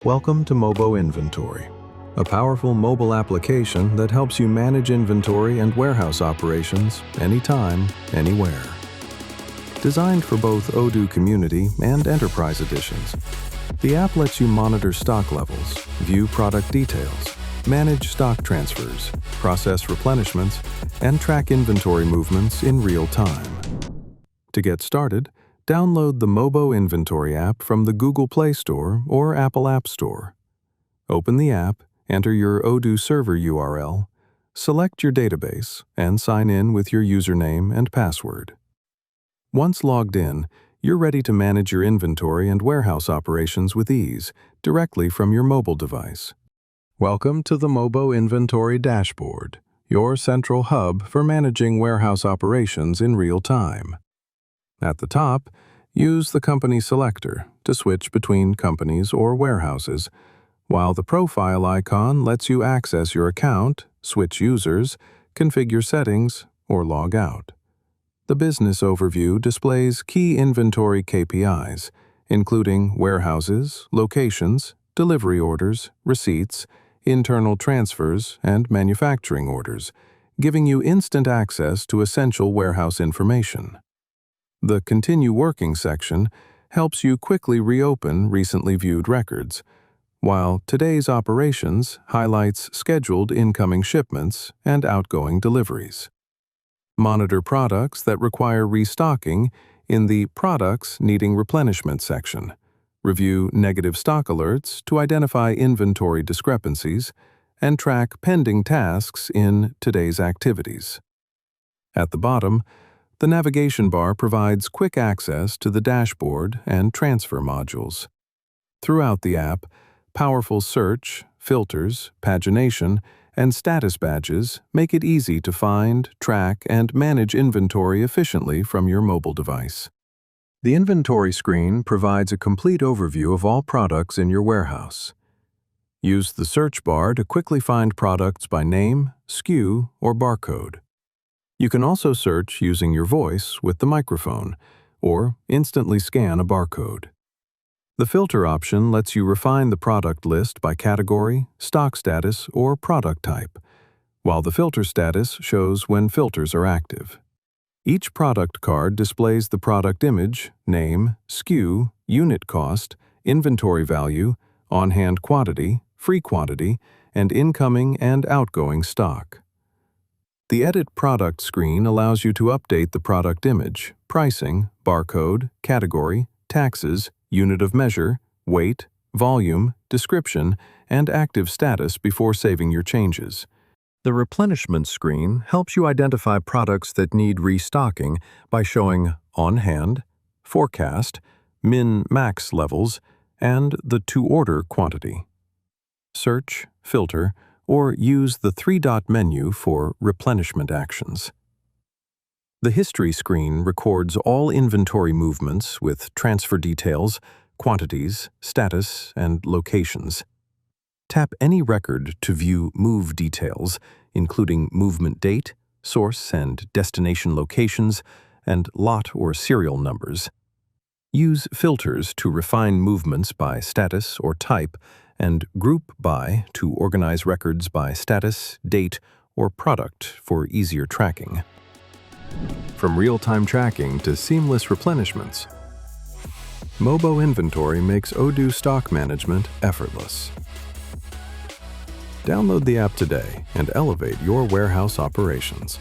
Welcome to Mobo Inventory, a powerful mobile application that helps you manage inventory and warehouse operations anytime, anywhere. Designed for both Odoo Community and Enterprise editions, the app lets you monitor stock levels, view product details, manage stock transfers, process replenishments, and track inventory movements in real time. To get started, download the Mobo Inventory app from the Google Play Store or Apple App Store. Open the app, enter your Odoo server URL, select your database, and sign in with your username and password. Once logged in, you're ready to manage your inventory and warehouse operations with ease, directly from your mobile device. Welcome to the Mobo Inventory Dashboard, your central hub for managing warehouse operations in real time. At the top, use the company selector to switch between companies or warehouses, while the profile icon lets you access your account, switch users, configure settings, or log out. The business overview displays key inventory KPIs, including warehouses, locations, delivery orders, receipts, internal transfers, and manufacturing orders, giving you instant access to essential warehouse information. The Continue Working section helps you quickly reopen recently viewed records, while Today's Operations highlights scheduled incoming shipments and outgoing deliveries. Monitor products that require restocking in the Products Needing Replenishment section. Review negative stock alerts to identify inventory discrepancies, and track pending tasks in Today's Activities. At the bottom, the navigation bar provides quick access to the dashboard and transfer modules. Throughout the app, powerful search, filters, pagination, and status badges make it easy to find, track, and manage inventory efficiently from your mobile device. The inventory screen provides a complete overview of all products in your warehouse. Use the search bar to quickly find products by name, SKU, or barcode. You can also search using your voice with the microphone, or instantly scan a barcode. The filter option lets you refine the product list by category, stock status, or product type, while the filter status shows when filters are active. Each product card displays the product image, name, SKU, unit cost, inventory value, on-hand quantity, free quantity, and incoming and outgoing stock. The Edit Product screen allows you to update the product image, pricing, barcode, category, taxes, unit of measure, weight, volume, description, and active status before saving your changes. The Replenishment screen helps you identify products that need restocking by showing On Hand, Forecast, Min-Max levels, and the To-Order quantity. Search, filter, or use the three-dot menu for replenishment actions. The History screen records all inventory movements with transfer details, quantities, status, and locations. Tap any record to view move details, including movement date, source and destination locations, and lot or serial numbers. Use filters to refine movements by status or type, and Group By to organize records by status, date, or product for easier tracking. From real-time tracking to seamless replenishments, Mobo Inventory makes Odoo stock management effortless. Download the app today and elevate your warehouse operations.